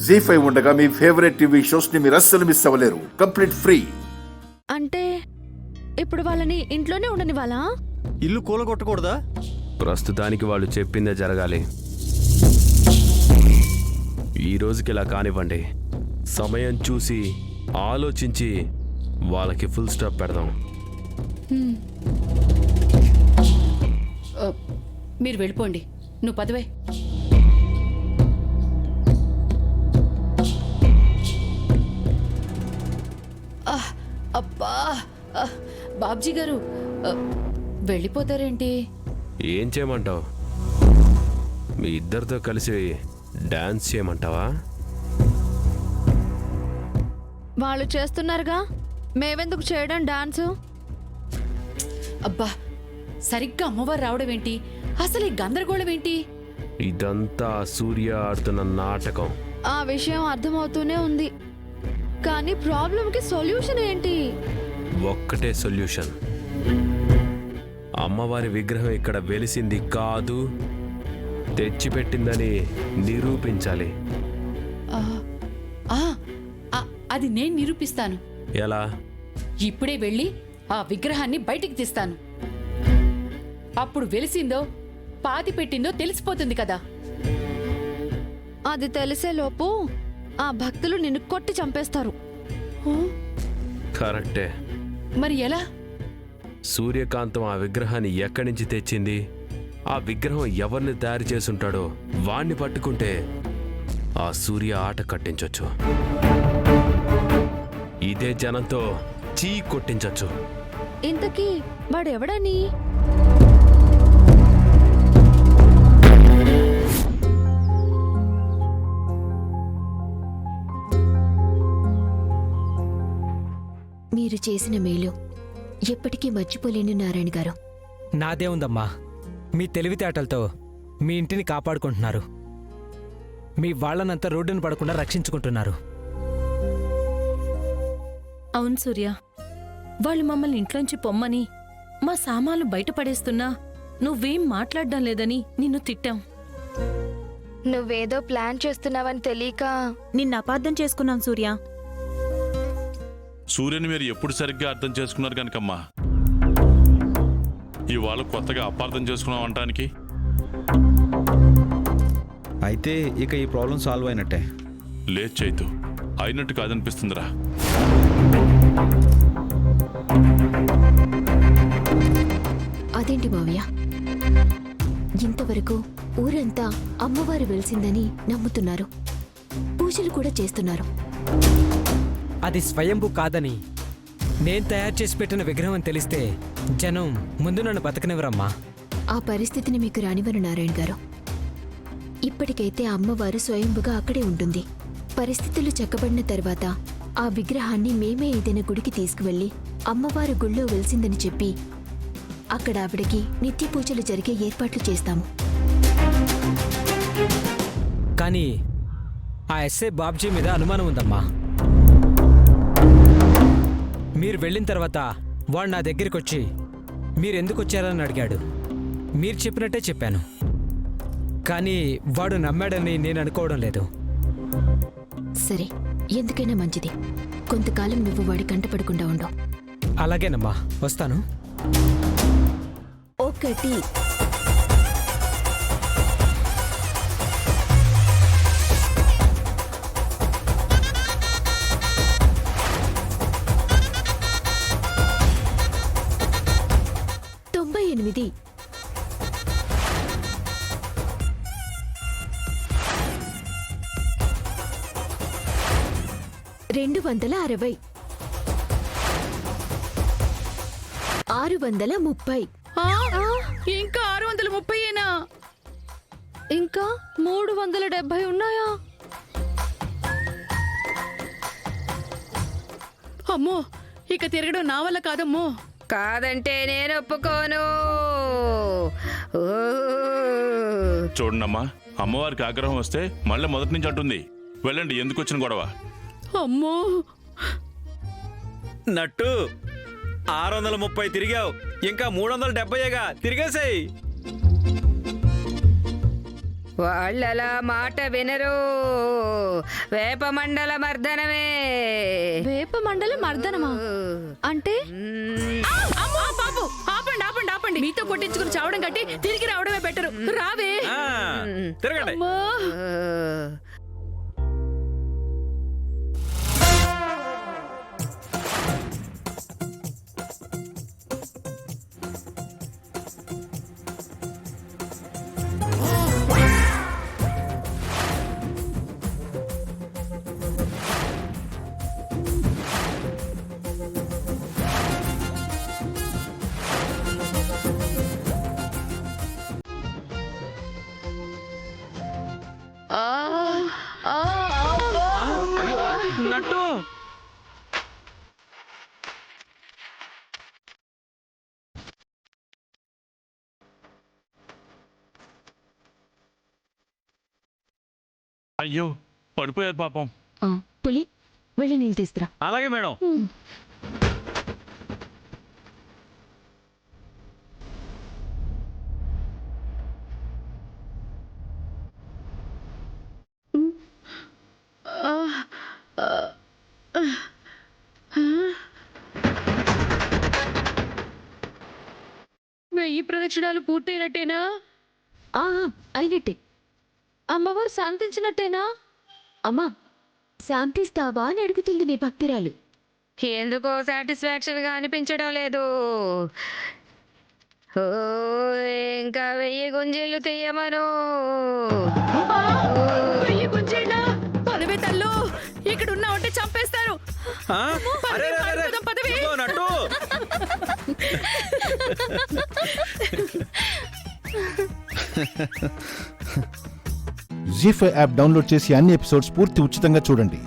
జీ5 ఉండగా మీ favourite TV shows ని మీరు అస్సలు మిస్ అవ్వలేరు. Complete free. అంటే ఇప్పుడు వాళ్ళని ఇంట్లోనే ఉండని వాళ్ళ ఇల్లు కూలగొట్టకూడదా? ప్రస్తుతానికి వాళ్ళు చెప్పిందే జరగాలి. ఈ రోజుకి ఇలా కానివ్వండి. సమయం చూసి ఆలోచించి వాళ్ళకి ఫుల్ స్టాప్ పెడదాం. మీరు వెళ్ళిపోండి. నువ్వు పదవే. అబ్బా బాబ్జీ గారు వెళ్ళిపోతారేంటి? ఏం చేయమంటావు? మీ ఇద్దరితో కలిసి డాన్స్ చేయమంటావా? వాళ్ళు చేస్తున్నారుగా, మేవెందుకు చేయడం డాన్సు? అబ్బా సరిగ్గా అమ్మవారు రావడం ఏంటి? అసలు ఈ గందరగోళం ఏంటి? ఇదంతా సూర్య ఆడుతున్న నాటకం. ఆ విషయం అర్థమవుతూనే ఉంది, కానీ ప్రాబ్లంకి సొల్యూషన్ ఏంటి? ఒక్కటే సొల్యూషన్. అమ్మవారి విగ్రహం ఇక్కడ వెలిసింది కాదు, తెచ్చిపెట్టిందని నిరూపించాలి. అది నేను నిరూపిస్తాను. ఎలా? ఇప్పుడే వెళ్ళి ఆ విగ్రహాన్ని బయటికి తీస్తాను. అప్పుడు వెలిసిందో పాతి పెట్టిందో తెలిసిపోతుంది కదా. అది తెలిసే లోపు ఆ భక్తులు నిన్ను కొట్టి చంపేస్తారు. కరెక్టే. మరి ఎలా? సూర్యకాంతం ఆ విగ్రహాన్ని ఎక్కడి నుంచి తెచ్చింది, ఆ విగ్రహం ఎవరిని తయారు చేసుంటాడో వాణ్ణి పట్టుకుంటే ఆ సూర్య ఆట కట్టించొచ్చు. ఇదే జనంతో చీ కొట్టించొచ్చు. ఇంతకీ వాడెవడని? మీరు చేసిన మేలు ఎప్పటికీ మర్చిపోలేను నారాయణ గారు. నాదే ఉందమ్మా. మీ తెలివితేటలతో మీ ఇంటిని కాపాడుకుంటున్నారు. మీ వాళ్ళనంతా రోడ్డును పడకుండా రక్షించుకుంటున్నారు. అవును సూర్య, వాళ్ళు మమ్మల్ని ఇంట్లోంచి పొమ్మని మా సామాన్లు బయటపడేస్తున్నా నువ్వేం మాట్లాడడం లేదని నిన్ను తిట్టాం. నువ్వేదో ప్లాన్ చేస్తున్నావని తెలియక నిన్ను అపార్థం చేసుకున్నాం సూర్య. సూర్యుని మీరు ఎప్పుడు సరిగ్గా అర్థం చేసుకున్నారు కనుకమ్మా ఇవాళ కొత్తగా అపార్థం చేసుకున్నాం అంటానికి. అయితే ఇక ఈ ప్రాబ్లం సాల్వ్ అయినట్టే. లేదు చైతు, అయినట్టు కాదనిపిస్తుందిరా. అదేంటి మావయ్య, ఇంతవరకు ఊరంతా అమ్మవారు వెలిసిందని నమ్ముతున్నారు, పూజలు కూడా చేస్తున్నారు. అది స్వయంభూ కాదని నేను తయారు చేసి పెట్టిన విగ్రహం అని తెలిస్తే జనం ముందు నన్ను బతకనివ్వరమ్మా. ఆ పరిస్థితిని మీకు రానివ్వను నారాయణ గారు. ఇప్పటికైతే అమ్మవారు స్వయంభుగా అక్కడే ఉంటుంది. పరిస్థితులు చక్కబడిన తర్వాత ఆ విగ్రహాన్ని మేమే ఏదైనా గుడికి తీసుకువెళ్ళి అమ్మవారు గుళ్ళో వెలిసిందని చెప్పి అక్కడ ఆవిడకి నిత్య పూజలు జరిగే ఏర్పాట్లు చేస్తాము. కానీ ఆ ఎస్ఐ బాబ్జీ మీద అనుమానం ఉందమ్మా. మీరు వెళ్ళిన తర్వాత వాడు నా దగ్గరికి వచ్చి మీరెందుకు వచ్చారని అడిగాడు. మీరు చెప్పినట్టే చెప్పాను, కానీ వాడు నమ్మాడని నేను అనుకోవడం లేదు. సరే, ఎందుకైనా మంచిది. కొంతకాలం నువ్వు వాడి కంటపడకుండా ఉండవు. అలాగేనమ్మా, వస్తాను. ఒకటి ఎనిమిది 260 630 ఇంకా 630ఏనా? ఇంకా 370 ఉన్నాయా? అమ్మో, ఇక తిరగడం నా వల్ల కాదమ్మో. కాదంటే నేను ఒప్పుకోను. చూడండమ్మా, అమ్మవారికి ఆగ్రహం వస్తే మళ్ళీ మొదటి నుంచి అంటుంది. వెళ్ళండి, ఎందుకు వచ్చిన గొడవ? అమ్మో, నట్టు 630 తిరిగావు, ఇంకా 370గా తిరిగేసాయి. వాళ్ళలా మాట వినరు. వేప మండల మర్దనమే. వేప మండలం మర్దనమా అంటే? అమ్మో బాబు, ఆపండి ఆపండి ఆపండి. మీతో కొట్టించుకుని చావడం కట్టి తిరిగి రావడమే బెటరు. రావే. ఆ, తిరగండి. నట్టు అయ్యో పడిపోయారు పాపం. పులి వెళ్ళి నీళ్ళు తీసుకురా. అలాగే మేడం. వెయ్యి ప్రదక్షిణాలు పూర్తయినట్టేనా? అయినట్టే. అమ్మవారు శాంతించినట్టేనా? అమ్మా, శాంతిస్తావా అని అడుగుతుంది నీ భక్తురాలు. ఎందుకో సాటిస్ఫాక్షన్ గా అనిపించడం లేదు. ఓ, ఇంకా 1000 గుంజీలు తీయమను. వెయ్యి గుంజీళ్ళా? పదవే తల్లు, ఇక్కడ ఉన్నావంటే చంపేస్తారు. ఆ? అరే, అరే, అరే, అరే. పదవి. ఇదిగో నట్టు. జీ5 యాప్ డౌన్లోడ్ చేసి అన్ని ఎపిసోడ్స్ పూర్తి ఉచితంగా చూడండి.